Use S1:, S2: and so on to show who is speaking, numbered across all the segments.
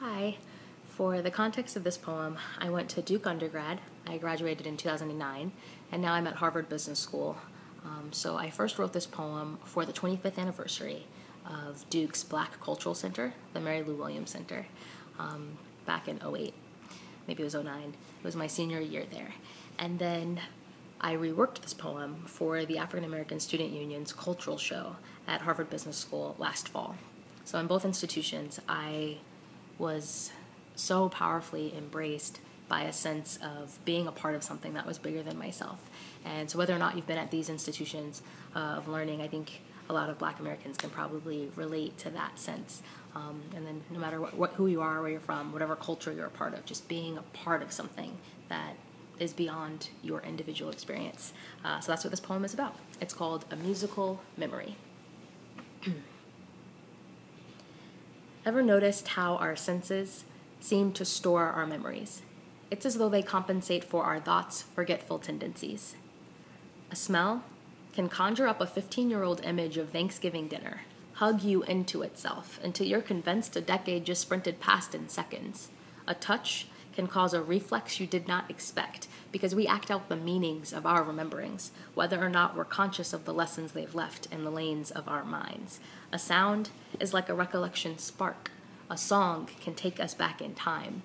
S1: Hi. For the context of this poem, I went to Duke undergrad. I graduated in 2009, and now I'm at Harvard Business School. So I first wrote this poem for the 25th anniversary of Duke's Black Cultural Center, the Mary Lou Williams Center, back in '08. Maybe it was '09. It was my senior year there. And then I reworked this poem for the African American Student Union's cultural show at Harvard Business School last fall. So in both institutions, I was so powerfully embraced by a sense of being a part of something that was bigger than myself. And so whether or not you've been at these institutions of learning, I think a lot of Black Americans can probably relate to that sense. And then no matter who you are, where you're from, whatever culture you're a part of, just being a part of something that is beyond your individual experience. So that's what this poem is about. It's called A Musical Memory. Ever noticed how our senses seem to store our memories? It's as though they compensate for our thoughts' forgetful tendencies. A smell can conjure up a 15-year-old image of Thanksgiving dinner, hug you into itself until you're convinced a decade just sprinted past in seconds. A touch can cause a reflex you did not expect because we act out the meanings of our rememberings, whether or not we're conscious of the lessons they've left in the lanes of our minds. A sound is like a recollection spark. A song can take us back in time.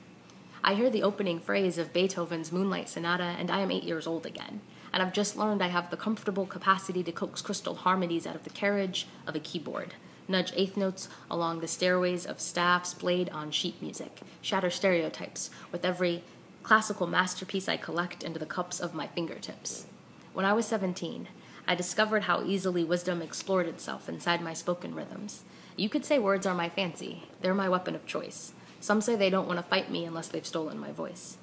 S1: I hear the opening phrase of Beethoven's Moonlight Sonata, and I am 8 years old again. And I've just learned I have the comfortable capacity to coax crystal harmonies out of the carriage of a keyboard, nudge eighth notes along the stairways of staffs played on sheet music, shatter stereotypes with every classical masterpiece I collect into the cups of my fingertips. When I was 17, I discovered how easily wisdom explored itself inside my spoken rhythms. You could say words are my fancy. They're my weapon of choice. Some say they don't want to fight me unless they've stolen my voice.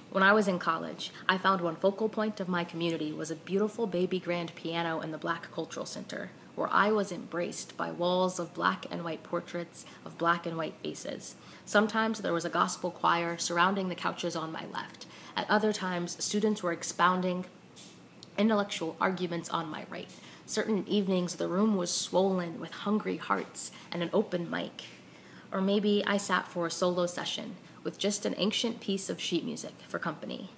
S1: When I was in college, I found one focal point of my community was a beautiful baby grand piano in the Black Cultural Center, where I was embraced by walls of black and white portraits of black and white faces. Sometimes there was a gospel choir surrounding the couches on my left. At other times, students were expounding intellectual arguments on my right. Certain evenings, the room was swollen with hungry hearts and an open mic. Or maybe I sat for a solo session with just an ancient piece of sheet music for company.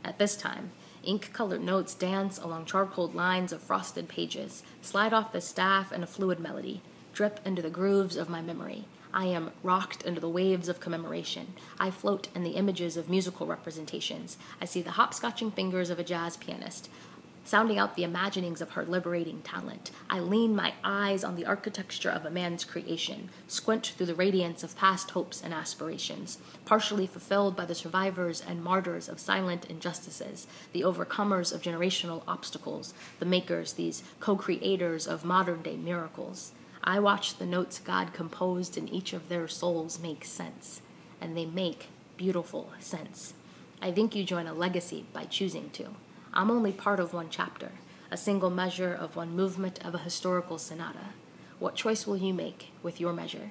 S1: At this time, ink-colored notes dance along charcoal lines of frosted pages, slide off the staff in a fluid melody, drip into the grooves of my memory. I am rocked into the waves of commemoration. I float in the images of musical representations. I see the hopscotching fingers of a jazz pianist, sounding out the imaginings of her liberating talent. I lean my eyes on the architecture of a man's creation, squint through the radiance of past hopes and aspirations, partially fulfilled by the survivors and martyrs of silent injustices, the overcomers of generational obstacles, the makers, these co-creators of modern-day miracles. I watch the notes God composed in each of their souls make sense, and they make beautiful sense. I think you join a legacy by choosing to. I'm only part of one chapter, a single measure of one movement of a historical sonata. What choice will you make with your measure?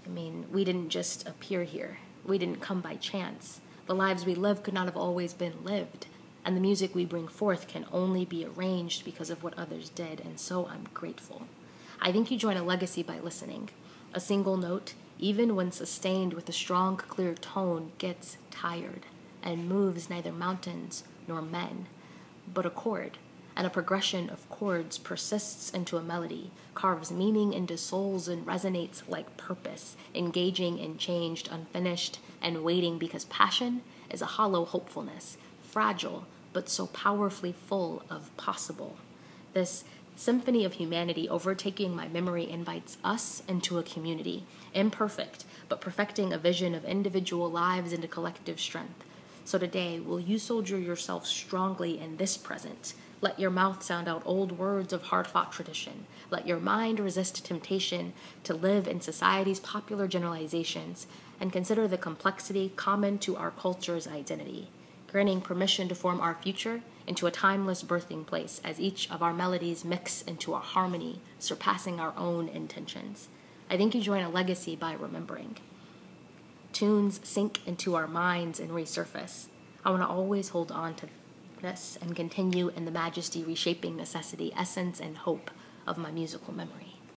S1: I mean, we didn't just appear here. We didn't come by chance. The lives we live could not have always been lived, and the music we bring forth can only be arranged because of what others did, and so I'm grateful. I think you join a legacy by listening. A single note, even when sustained with a strong, clear tone, gets tired and moves neither mountains nor men, but a chord, and a progression of chords persists into a melody, carves meaning into souls and resonates like purpose, engaging in changed, unfinished, and waiting because passion is a hollow hopefulness, fragile, but so powerfully full of possible. This symphony of humanity overtaking my memory invites us into a community, imperfect, but perfecting a vision of individual lives into collective strength. So today, will you soldier yourself strongly in this present? Let your mouth sound out old words of hard-fought tradition. Let your mind resist temptation to live in society's popular generalizations and consider the complexity common to our culture's identity, granting permission to form our future into a timeless birthing place as each of our melodies mix into a harmony surpassing our own intentions. I think you join a legacy by remembering. Tunes sink into our minds and resurface. I want to always hold on to this and continue in the majesty, reshaping necessity, essence, and hope of my musical memory.